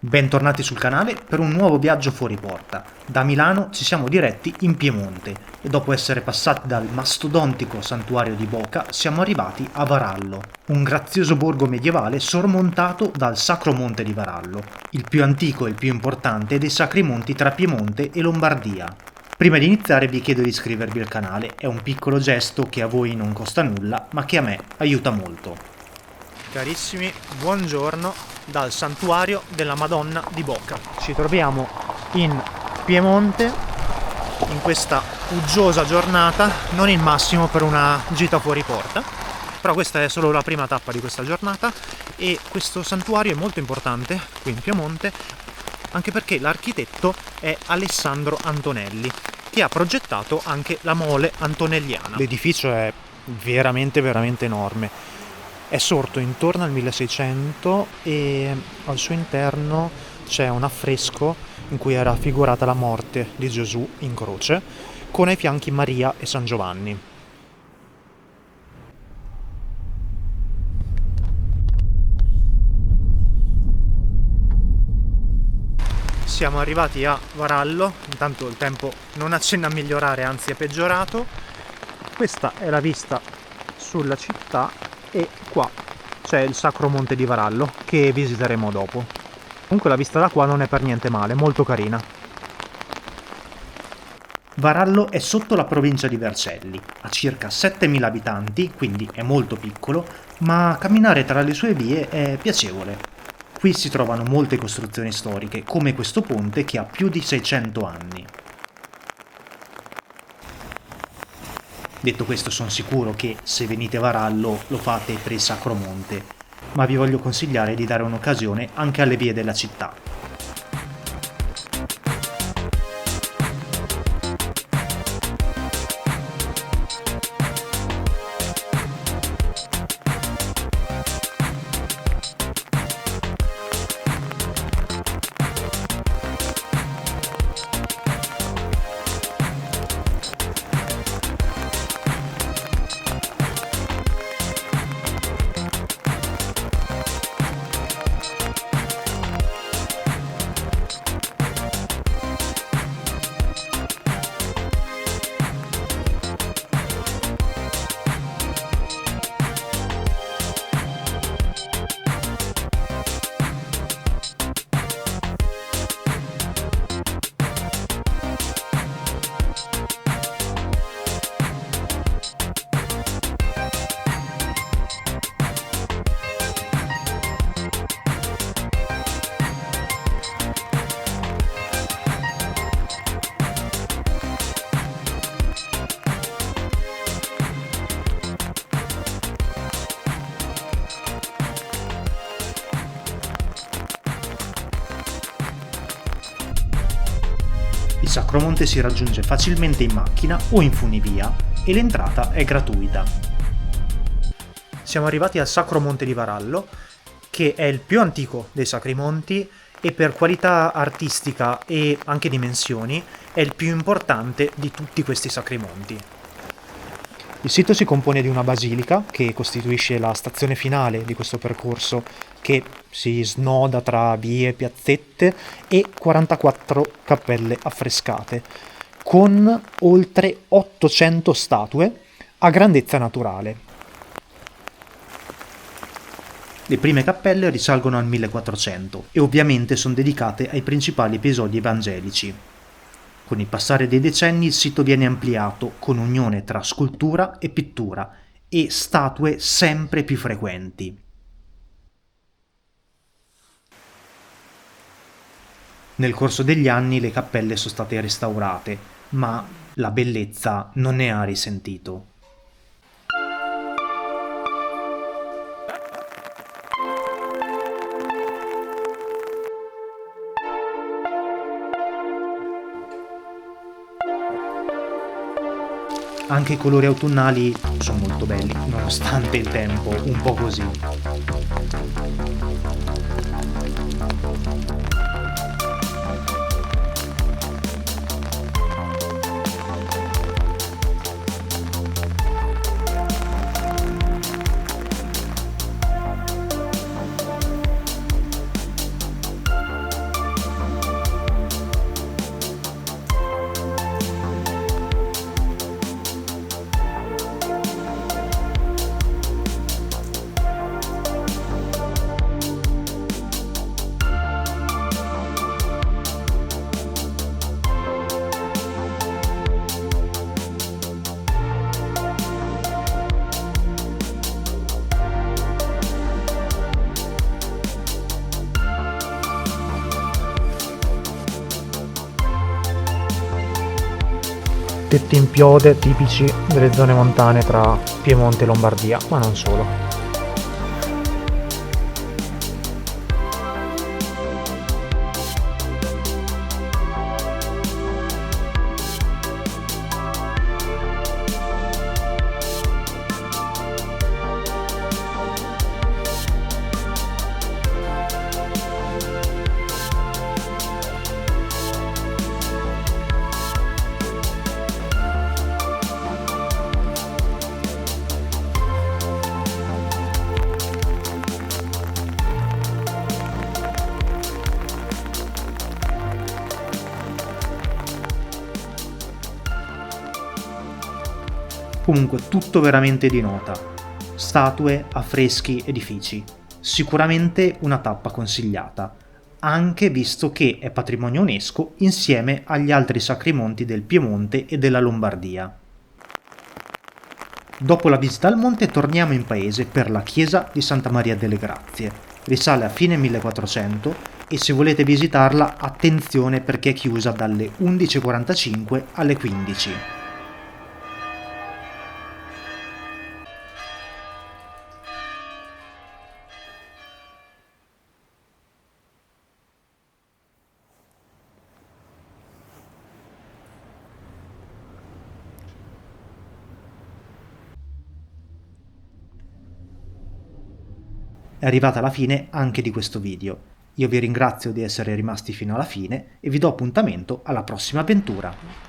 Bentornati sul canale per un nuovo viaggio fuori porta. Da Milano ci siamo diretti in Piemonte e dopo essere passati dal mastodontico santuario di Boca siamo arrivati a Varallo, un grazioso borgo medievale sormontato dal Sacro Monte di Varallo, il più antico e il più importante dei sacri monti tra Piemonte e Lombardia. Prima di iniziare vi chiedo di iscrivervi al canale, è un piccolo gesto che a voi non costa nulla ma che a me aiuta molto. Carissimi, buongiorno dal santuario della Madonna di Boca. Ci troviamo in Piemonte in questa uggiosa giornata, non il massimo per una gita fuori porta, però questa è solo la prima tappa di questa giornata e questo santuario è molto importante qui in Piemonte anche perché l'architetto è Alessandro Antonelli, che ha progettato anche la mole antonelliana. L'edificio è veramente enorme. È sorto intorno al 1600 e al suo interno c'è un affresco in cui è raffigurata la morte di Gesù in croce, con ai fianchi Maria e San Giovanni. Siamo arrivati a Varallo, intanto il tempo non accenna a migliorare, anzi è peggiorato. Questa è la vista sulla città e qua c'è il Sacro Monte di Varallo che visiteremo dopo. Comunque la vista da qua non è per niente male, molto carina. Varallo è sotto la provincia di Vercelli, ha circa 7.000 abitanti, quindi è molto piccolo, ma camminare tra le sue vie è piacevole. Qui si trovano molte costruzioni storiche, come questo ponte che ha più di 600 anni. Detto questo, sono sicuro che se venite a Varallo lo fate per il Sacro Monte, ma vi voglio consigliare di dare un'occasione anche alle vie della città. Il Sacro Monte si raggiunge facilmente in macchina o in funivia e l'entrata è gratuita. Siamo arrivati al Sacro Monte di Varallo, che è il più antico dei Sacri Monti e per qualità artistica e anche dimensioni è il più importante di tutti questi Sacri Monti. Il sito si compone di una basilica che costituisce la stazione finale di questo percorso che si snoda tra vie e piazzette e 44 cappelle affrescate con oltre 800 statue a grandezza naturale. Le prime cappelle risalgono al 1400 e ovviamente sono dedicate ai principali episodi evangelici. Con il passare dei decenni il sito viene ampliato con unione tra scultura e pittura e statue sempre più frequenti. Nel corso degli anni le cappelle sono state restaurate, ma la bellezza non ne ha risentito. Anche i colori autunnali sono molto belli, nonostante il tempo un po' così. tetti in piode tipici delle zone montane tra Piemonte e Lombardia, ma non solo. Comunque tutto veramente di nota. Statue, affreschi, edifici. Sicuramente una tappa consigliata, anche visto che è patrimonio UNESCO insieme agli altri sacri monti del Piemonte e della Lombardia. Dopo la visita al monte torniamo in paese per la chiesa di Santa Maria delle Grazie. Risale a fine 1400 e se volete visitarla attenzione perché è chiusa dalle 11:45 alle 15. È arrivata la fine anche di questo video. Io vi ringrazio di essere rimasti fino alla fine e vi do appuntamento alla prossima avventura.